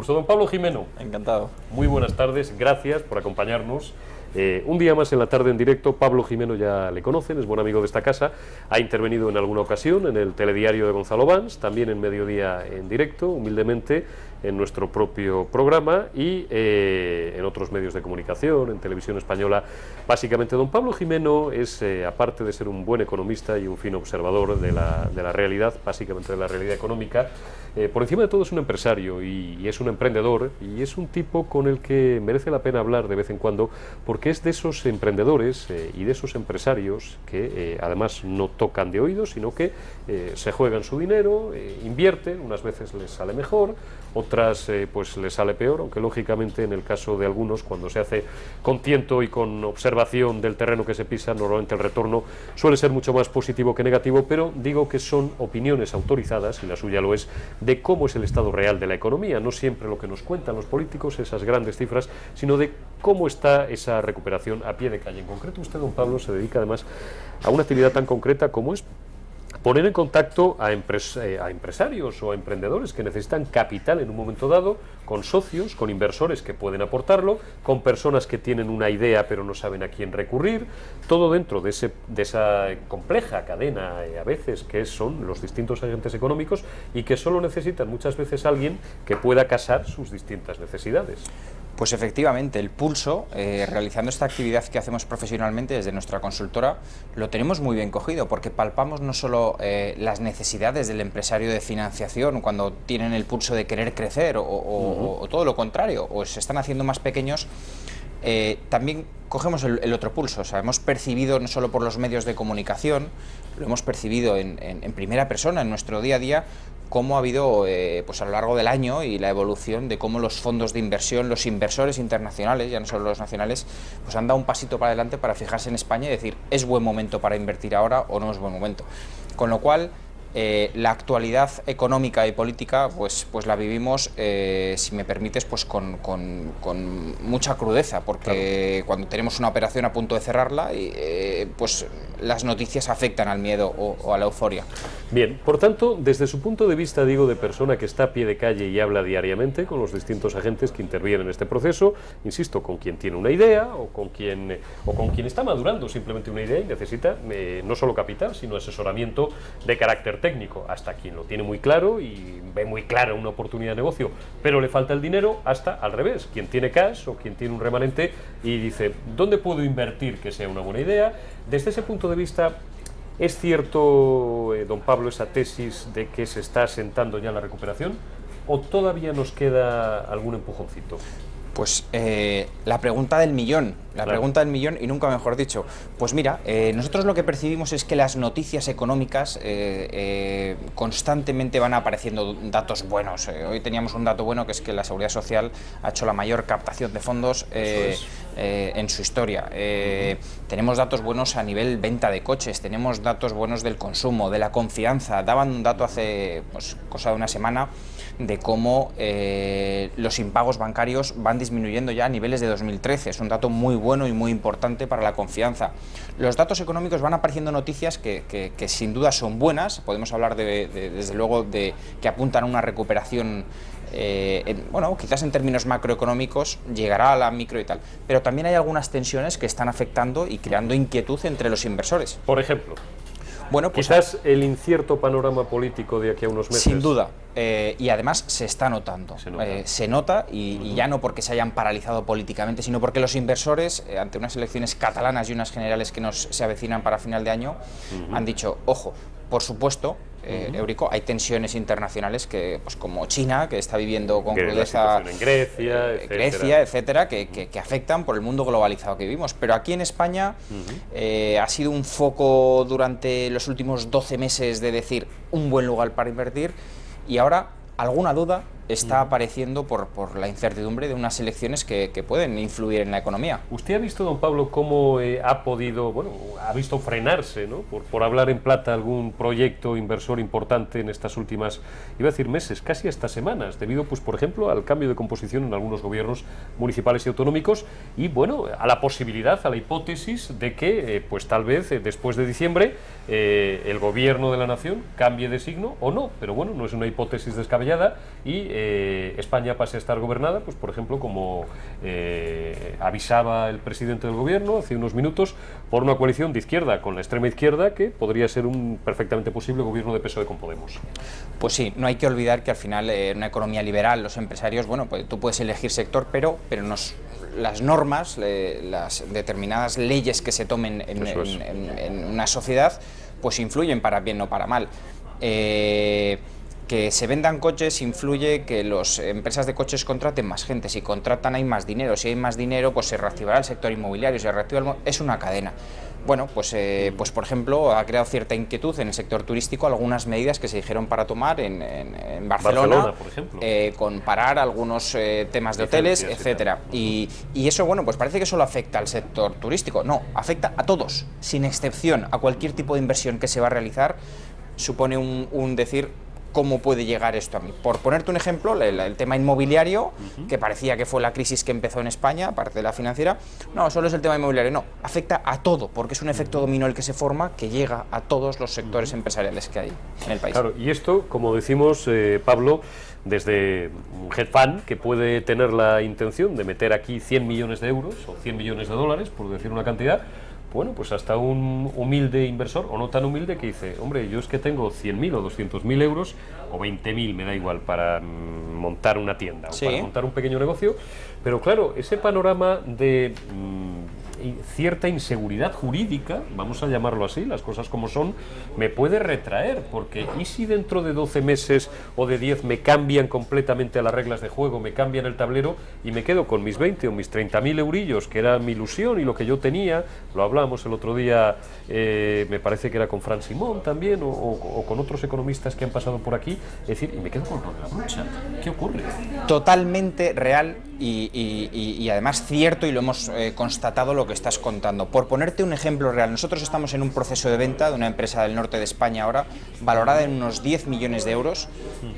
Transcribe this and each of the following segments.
Don Pablo Jimeno. Encantado. Muy buenas tardes, gracias por acompañarnos. Un día más en la tarde en directo. Pablo Jimeno ya le conocen, es buen amigo de esta casa, ha intervenido en alguna ocasión en el telediario de Gonzalo Bans, también en Mediodía en directo, humildemente, en nuestro propio programa y en otros medios de comunicación, en Televisión Española. Básicamente, don Pablo Jimeno es, aparte de ser un buen economista y un fino observador de la realidad, básicamente de la realidad económica, por encima de todo es un empresario y es un emprendedor, y es un tipo con el que merece la pena hablar de vez en cuando, porque es de esos emprendedores y de esos empresarios que además no tocan de oídos, sino que se juegan su dinero, invierten, unas veces les sale mejor, otras pues les sale peor, aunque lógicamente en el caso de algunos, cuando se hace con tiento y con observación del terreno que se pisa, normalmente el retorno suele ser mucho más positivo que negativo, pero digo que son opiniones autorizadas, y la suya lo es, de cómo es el estado real de la economía, no siempre lo que nos cuentan los políticos, esas grandes cifras, sino de cómo está esa recuperación a pie de calle. En concreto, usted, don Pablo, se dedica además a una actividad tan concreta como es poner en contacto a empresarios o a emprendedores que necesitan capital en un momento dado, con socios, con inversores que pueden aportarlo, con personas que tienen una idea pero no saben a quién recurrir, todo dentro de esa compleja cadena a veces que son los distintos agentes económicos, y que solo necesitan muchas veces alguien que pueda casar sus distintas necesidades. Pues efectivamente, el pulso, realizando esta actividad que hacemos profesionalmente desde nuestra consultora, lo tenemos muy bien cogido, porque palpamos no solo las necesidades del empresario de financiación cuando tienen el pulso de querer crecer o todo lo contrario, o se están haciendo más pequeños, también cogemos el otro pulso. O sea, hemos percibido no solo por los medios de comunicación, lo hemos percibido en primera persona, en nuestro día a día, cómo ha habido pues a lo largo del año, y la evolución de cómo los fondos de inversión, los inversores internacionales, ya no solo los nacionales, pues han dado un pasito para adelante para fijarse en España y decir, ¿es buen momento para invertir ahora o no es buen momento? Con lo cual, la actualidad económica y política pues la vivimos, si me permites, pues con mucha crudeza, porque claro, cuando tenemos una operación a punto de cerrarla, pues las noticias afectan al miedo o a la euforia. Bien, por tanto, desde su punto de vista, digo, de persona que está a pie de calle y habla diariamente con los distintos agentes que intervienen en este proceso, insisto, con quien tiene una idea o con quien está madurando simplemente una idea y necesita no solo capital, sino asesoramiento de carácter técnico, hasta quien lo tiene muy claro y ve muy clara una oportunidad de negocio, pero le falta el dinero, hasta al revés, quien tiene cash o quien tiene un remanente y dice, ¿dónde puedo invertir que sea una buena idea? Desde ese punto de vista, ¿es cierto, don Pablo, esa tesis de que se está asentando ya la recuperación, o todavía nos queda algún empujoncito? Pues la pregunta del millón, pregunta del millón, y nunca mejor dicho. Pues mira, nosotros lo que percibimos es que las noticias económicas constantemente van apareciendo datos buenos. Hoy teníamos un dato bueno, que es que la Seguridad Social ha hecho la mayor captación de fondos en su historia. Tenemos datos buenos a nivel venta de coches, tenemos datos buenos del consumo, de la confianza. Daban un dato hace cosa de una semana de cómo los impagos bancarios van disminuyendo ya a niveles de 2013. Es un dato muy bueno y muy importante para la confianza. Los datos económicos van apareciendo noticias que sin duda son buenas. Podemos hablar desde luego de que apuntan a una recuperación, bueno, quizás en términos macroeconómicos llegará a la micro y tal, pero también hay algunas tensiones que están afectando y creando inquietud entre los inversores. Por ejemplo, bueno, pues quizás el incierto panorama político de aquí a unos meses. Sin duda, y además se está notando. Se nota y ya no porque se hayan paralizado políticamente, sino porque los inversores, ante unas elecciones catalanas y unas generales que se avecinan para final de año, han dicho, ojo, por supuesto, Eurico, hay tensiones internacionales que, pues como China, que está viviendo con crudeza, en Grecia, etcétera, que afectan por el mundo globalizado que vivimos. Pero aquí en España ha sido un foco durante los últimos 12 meses de decir un buen lugar para invertir, y ahora alguna duda está apareciendo por la incertidumbre de unas elecciones que pueden influir en la economía. ¿Usted ha visto, don Pablo, cómo ha podido, bueno, ha visto frenarse, ¿no?, por hablar en plata, algún proyecto inversor importante en estas últimas, iba a decir meses, casi hasta semanas, debido, pues, por ejemplo, al cambio de composición en algunos gobiernos municipales y autonómicos y, bueno, a la posibilidad, a la hipótesis de que, pues tal vez después de diciembre el gobierno de la nación cambie de signo o no? Pero bueno, no es una hipótesis descabellada y España pase a estar gobernada, pues por ejemplo, como avisaba el presidente del gobierno hace unos minutos, por una coalición de izquierda con la extrema izquierda, que podría ser un perfectamente posible gobierno de PSOE con Podemos. Pues sí, no hay que olvidar que al final en una economía liberal los empresarios, bueno, pues tú puedes elegir sector, pero las normas, las determinadas leyes que se tomen en una sociedad, pues influyen para bien o para mal. Que se vendan coches influye que las empresas de coches contraten más gente. Si contratan hay más dinero, si hay más dinero pues se reactivará el sector inmobiliario, se reactiva es una cadena. Bueno, pues por ejemplo ha creado cierta inquietud en el sector turístico algunas medidas que se dijeron para tomar en Barcelona, por ejemplo. Con parar algunos temas de hoteles, etcétera. Y eso, bueno, pues parece que solo afecta al sector turístico. No, afecta a todos, sin excepción, a cualquier tipo de inversión que se va a realizar. Supone un decir, ¿cómo puede llegar esto a mí? Por ponerte un ejemplo, el tema inmobiliario, que parecía que fue la crisis que empezó en España, aparte de la financiera, no, solo es el tema inmobiliario, no, afecta a todo, porque es un efecto dominó el que se forma, que llega a todos los sectores empresariales que hay en el país. Claro, y esto, como decimos, Pablo, desde un hedge fund que puede tener la intención de meter aquí 100 millones de euros o 100 millones de dólares, por decir una cantidad, bueno, pues hasta un humilde inversor, o no tan humilde, que dice, hombre, yo es que tengo 100.000 o 200.000 euros, o 20.000, me da igual, para montar una tienda, o para montar un pequeño negocio, pero claro, ese panorama de cierta inseguridad jurídica, vamos a llamarlo así, las cosas como son, me puede retraer, porque ¿y si dentro de 12 meses o de 10 me cambian completamente las reglas de juego, me cambian el tablero y me quedo con mis 20 o mis 30.000 eurillos, que era mi ilusión y lo que yo tenía? Lo hablábamos el otro día, me parece que era con Fran Simón también, o con otros economistas que han pasado por aquí, es decir, y me quedo con la brocha. ¿Qué ocurre? Totalmente real y además cierto, y lo hemos constatado lo que estás contando. Por ponerte un ejemplo real, nosotros estamos en un proceso de venta de una empresa del norte de España ahora, valorada en unos 10 millones de euros,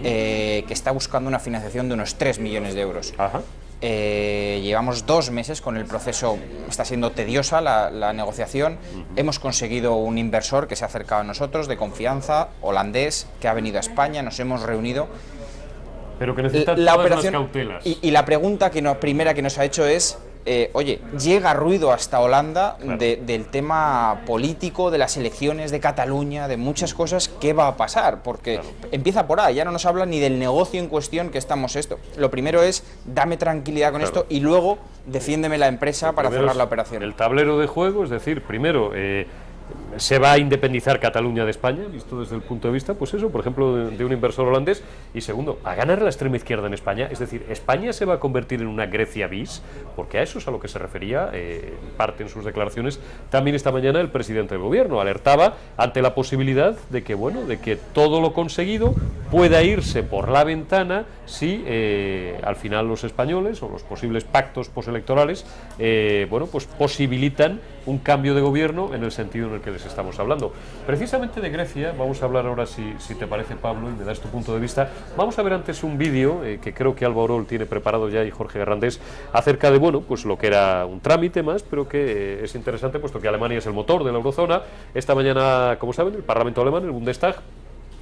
que está buscando una financiación de unos 3 millones de euros. Ajá. Llevamos 2 meses con el proceso, está siendo tediosa la negociación. Hemos conseguido un inversor que se ha acercado a nosotros, de confianza, holandés, que ha venido a España, nos hemos reunido. Pero que necesita todas las cautelas. Y la pregunta primera que nos ha hecho es, oye, llega ruido hasta Holanda, claro, del tema político, de las elecciones de Cataluña, de muchas cosas, ¿qué va a pasar? Porque claro, empieza por ahí, ya no nos habla ni del negocio en cuestión que estamos esto. Lo primero es, dame tranquilidad con esto, y luego defiéndeme la empresa para cerrar la operación. El tablero de juego, es decir, primero, se va a independizar Cataluña de España, visto desde el punto de vista, pues eso, por ejemplo, de un inversor holandés, y segundo, a ganar la extrema izquierda en España, es decir, España se va a convertir en una Grecia bis, porque a eso es a lo que se refería, parte en sus declaraciones, también esta mañana el presidente del gobierno alertaba ante la posibilidad de que, bueno, de que todo lo conseguido pueda irse por la ventana si al final los españoles o los posibles pactos postelectorales, bueno, pues posibilitan un cambio de gobierno en el sentido en el que les estamos hablando. Precisamente de Grecia vamos a hablar ahora, si te parece, Pablo, y me das tu punto de vista. Vamos a ver antes un vídeo que creo que Alba Orol tiene preparado ya, y Jorge Garrandés, acerca de, bueno, pues lo que era un trámite más, pero que es interesante, puesto que Alemania es el motor de la eurozona. Esta mañana, como saben, el Parlamento alemán, el Bundestag,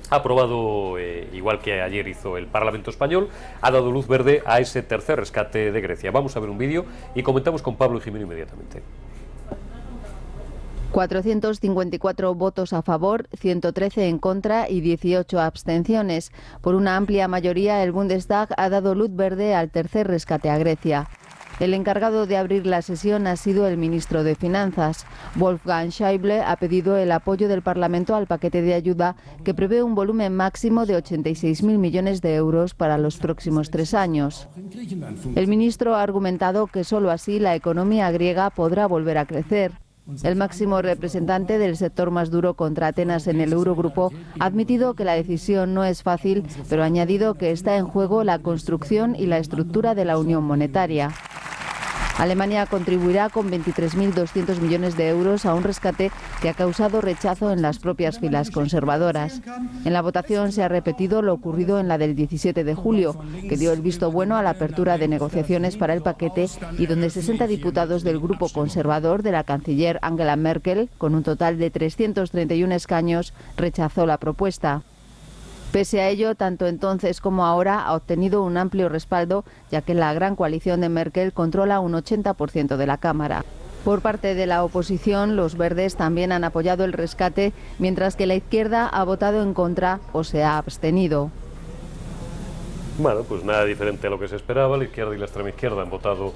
ha aprobado, igual que ayer hizo el Parlamento español, ha dado luz verde a ese tercer rescate de Grecia. Vamos a ver un vídeo y comentamos con Pablo y Jimeno inmediatamente. 454 votos a favor, 113 en contra y 18 abstenciones. Por una amplia mayoría, el Bundestag ha dado luz verde al tercer rescate a Grecia. El encargado de abrir la sesión ha sido el ministro de Finanzas. Wolfgang Schäuble ha pedido el apoyo del Parlamento al paquete de ayuda, que prevé un volumen máximo de 86.000 millones de euros para los próximos 3 años. El ministro ha argumentado que solo así la economía griega podrá volver a crecer. El máximo representante del sector más duro contra Atenas en el Eurogrupo ha admitido que la decisión no es fácil, pero ha añadido que está en juego la construcción y la estructura de la unión monetaria. Alemania contribuirá con 23.200 millones de euros a un rescate que ha causado rechazo en las propias filas conservadoras. En la votación se ha repetido lo ocurrido en la del 17 de julio, que dio el visto bueno a la apertura de negociaciones para el paquete y donde 60 diputados del grupo conservador de la canciller Angela Merkel, con un total de 331 escaños, rechazó la propuesta. Pese a ello, tanto entonces como ahora ha obtenido un amplio respaldo, ya que la gran coalición de Merkel controla un 80% de la Cámara. Por parte de la oposición, los verdes también han apoyado el rescate, mientras que la izquierda ha votado en contra o se ha abstenido. Bueno, pues nada diferente a lo que se esperaba. La izquierda y la extrema izquierda han votado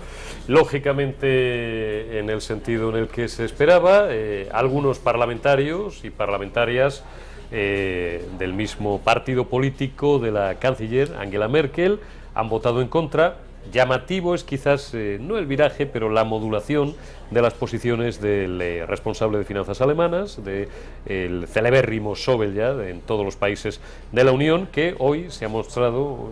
lógicamente en el sentido en el que se esperaba. Algunos parlamentarios y parlamentarias del mismo partido político de la canciller Angela Merkel han votado en contra. Llamativo es quizás no el viraje, pero la modulación de las posiciones del responsable de finanzas alemanas, del celebérrimo Schäuble ya en todos los países de la Unión, que hoy se ha mostrado,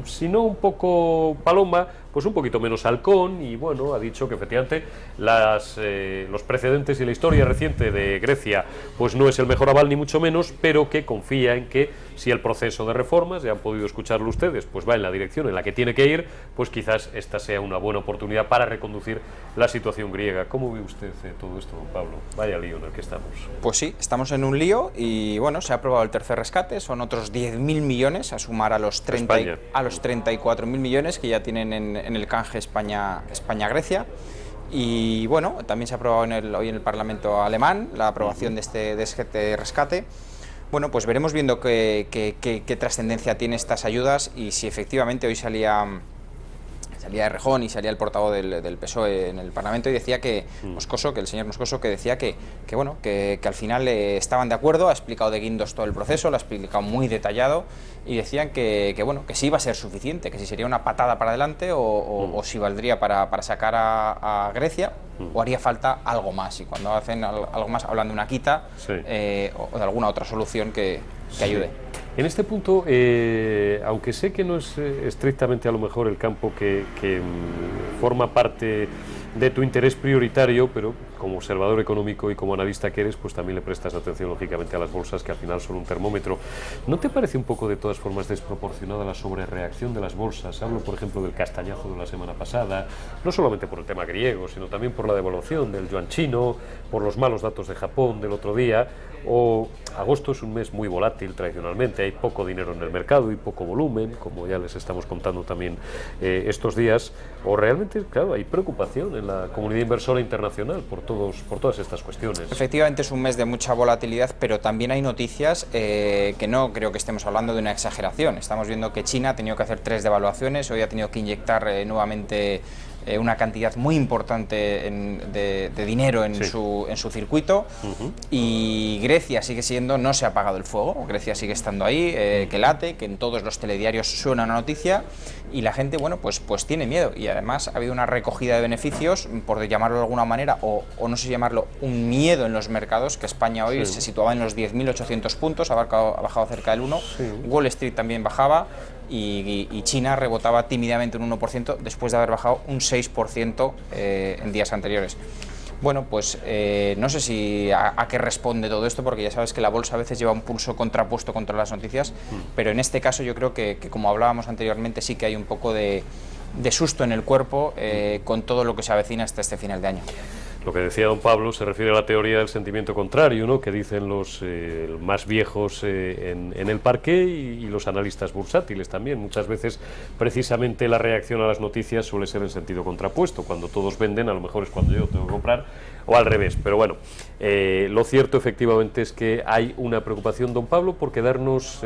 si no un poco paloma, pues un poquito menos halcón, y bueno, ha dicho que efectivamente los precedentes y la historia reciente de Grecia pues no es el mejor aval ni mucho menos, pero que confía en que si el proceso de reformas, ya han podido escucharlo ustedes, pues va en la dirección en la que tiene que ir, pues quizás esta sea una buena oportunidad para reconducir la situación griega. ¿Cómo ve usted todo esto, don Pablo? Vaya lío en el que estamos. Pues sí, estamos en un lío y bueno, se ha aprobado el tercer rescate, son otros 10.000 millones a sumar a los 34.000 millones que ya tienen en el canje España-Grecia. Y bueno, también se ha aprobado hoy en el Parlamento alemán la aprobación de este rescate. Bueno, pues veremos viendo qué trascendencia tiene estas ayudas y si efectivamente hoy salía Errejón y salía el portavoz del PSOE en el Parlamento y decía que el señor Moscoso, que decía que al final estaban de acuerdo, ha explicado de guindos todo el proceso, lo ha explicado muy detallado y decían que sí iba a ser suficiente, que si sería una patada para adelante o si valdría para sacar a Grecia o haría falta algo más, y cuando hacen algo más hablan de una quita o de alguna otra solución que ayude. En este punto, aunque sé que no es estrictamente a lo mejor el campo que forma parte de tu interés prioritario, pero como observador económico y como analista que eres, pues también le prestas atención lógicamente a las bolsas, que al final son un termómetro. ¿No te parece un poco de todas formas desproporcionada la sobrereacción de las bolsas? Hablo, por ejemplo, del castañazo de la semana pasada, no solamente por el tema griego, sino también por la devaluación del yuan chino, por los malos datos de Japón del otro día. O agosto es un mes muy volátil tradicionalmente, hay poco dinero en el mercado y poco volumen, como ya les estamos contando también estos días, o realmente, claro, hay preocupación en la comunidad inversora internacional por todas estas cuestiones. Efectivamente es un mes de mucha volatilidad, pero también hay noticias que no creo que estemos hablando de una exageración. Estamos viendo que China ha tenido que hacer 3 devaluaciones, hoy ha tenido que inyectar nuevamente una cantidad muy importante de dinero en su circuito, y Grecia sigue siendo, no se ha apagado el fuego, Grecia sigue estando ahí, que late, que en todos los telediarios suena una noticia y la gente, bueno, pues tiene miedo, y además ha habido una recogida de beneficios, por llamarlo de alguna manera, o no sé llamarlo, un miedo en los mercados, que España hoy se situaba en los 10.800 puntos, ha bajado cerca del 1, Wall Street también bajaba, y China rebotaba tímidamente un 1% después de haber bajado un 6% en días anteriores. Bueno, pues no sé si a qué responde todo esto, porque ya sabes que la bolsa a veces lleva un pulso contrapuesto contra las noticias, pero en este caso yo creo que como hablábamos anteriormente, sí que hay un poco de susto en el cuerpo con todo lo que se avecina hasta este final de año. Lo que decía don Pablo se refiere a la teoría del sentimiento contrario, ¿no?, que dicen los más viejos en el parqué y los analistas bursátiles también. Muchas veces precisamente la reacción a las noticias suele ser en sentido contrapuesto. Cuando todos venden, a lo mejor es cuando yo tengo que comprar, o al revés. Pero bueno, lo cierto efectivamente es que hay una preocupación, don Pablo, por quedarnos,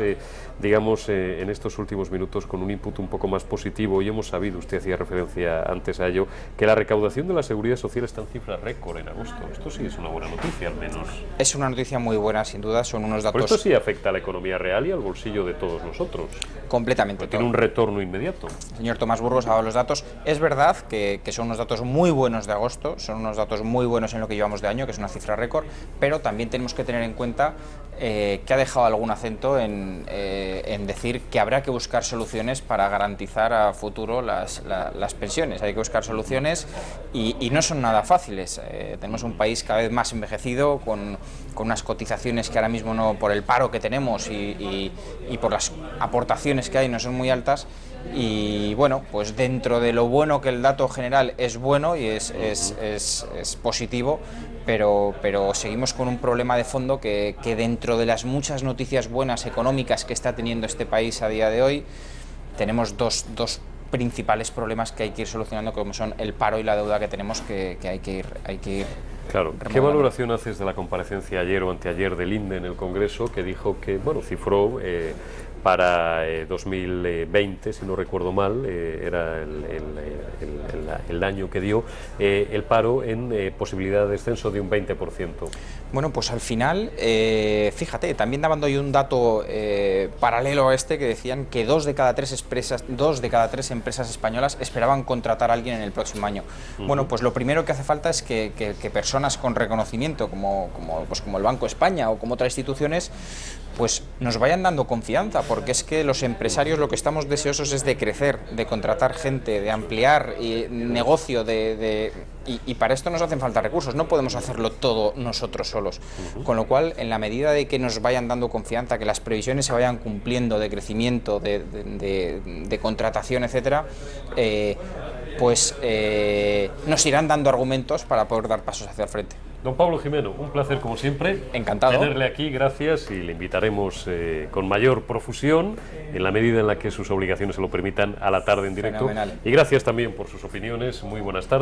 digamos, en estos últimos minutos con un input un poco más positivo. Y hemos sabido, usted hacía referencia antes a ello, que la recaudación de la Seguridad Social está en cifras récord en agosto. Esto sí es una buena noticia, al menos. Es una noticia muy buena, sin duda, son unos datos... Pero esto sí afecta a la economía real y al bolsillo de todos nosotros. Completamente. Tiene un retorno inmediato. El señor Tomás Burgos ha dado los datos. Es verdad que son unos datos muy buenos de agosto, son unos datos muy buenos en lo que llevamos de año, que es una cifra récord, pero también tenemos que tener en cuenta que ha dejado algún acento en decir que habrá que buscar soluciones para garantizar a futuro las pensiones. Hay que buscar soluciones y no son nada fáciles. Tenemos un país cada vez más envejecido, con unas cotizaciones que ahora mismo, no, por el paro que tenemos y por las aportaciones que hay, no son muy altas, y bueno, pues dentro de lo bueno que el dato general es bueno y es positivo, pero seguimos con un problema de fondo que dentro de las muchas noticias buenas económicas que está teniendo este país a día de hoy, tenemos dos principales problemas que hay que ir solucionando, como son el paro y la deuda que tenemos, que hay que ir Claro. ¿Qué valoración haces de la comparecencia ayer o anteayer del INDE en el Congreso, que dijo que, bueno, cifró para 2020, si no recuerdo mal, era el año que dio, el paro en posibilidad de descenso de un 20%? Bueno, pues al final, fíjate, también daban hoy un dato paralelo a este, que decían que 2 de cada 3 empresas españolas esperaban contratar a alguien en el próximo año. Bueno, pues lo primero que hace falta es que personas con reconocimiento, como el Banco de España o como otras instituciones, pues nos vayan dando confianza, porque es que los empresarios lo que estamos deseosos es de crecer, de contratar gente, de ampliar negocio, y para esto nos hacen falta recursos, no podemos hacerlo todo nosotros solos. Con lo cual, en la medida de que nos vayan dando confianza, que las previsiones se vayan cumpliendo de crecimiento, de contratación, etcétera, pues nos irán dando argumentos para poder dar pasos hacia el frente. Don Pablo Jimeno, un placer como siempre. Encantado. Tenerle aquí, gracias, y le invitaremos con mayor profusión, en la medida en la que sus obligaciones se lo permitan, a la tarde en directo. Fenomenal. Y gracias también por sus opiniones. Muy buenas tardes.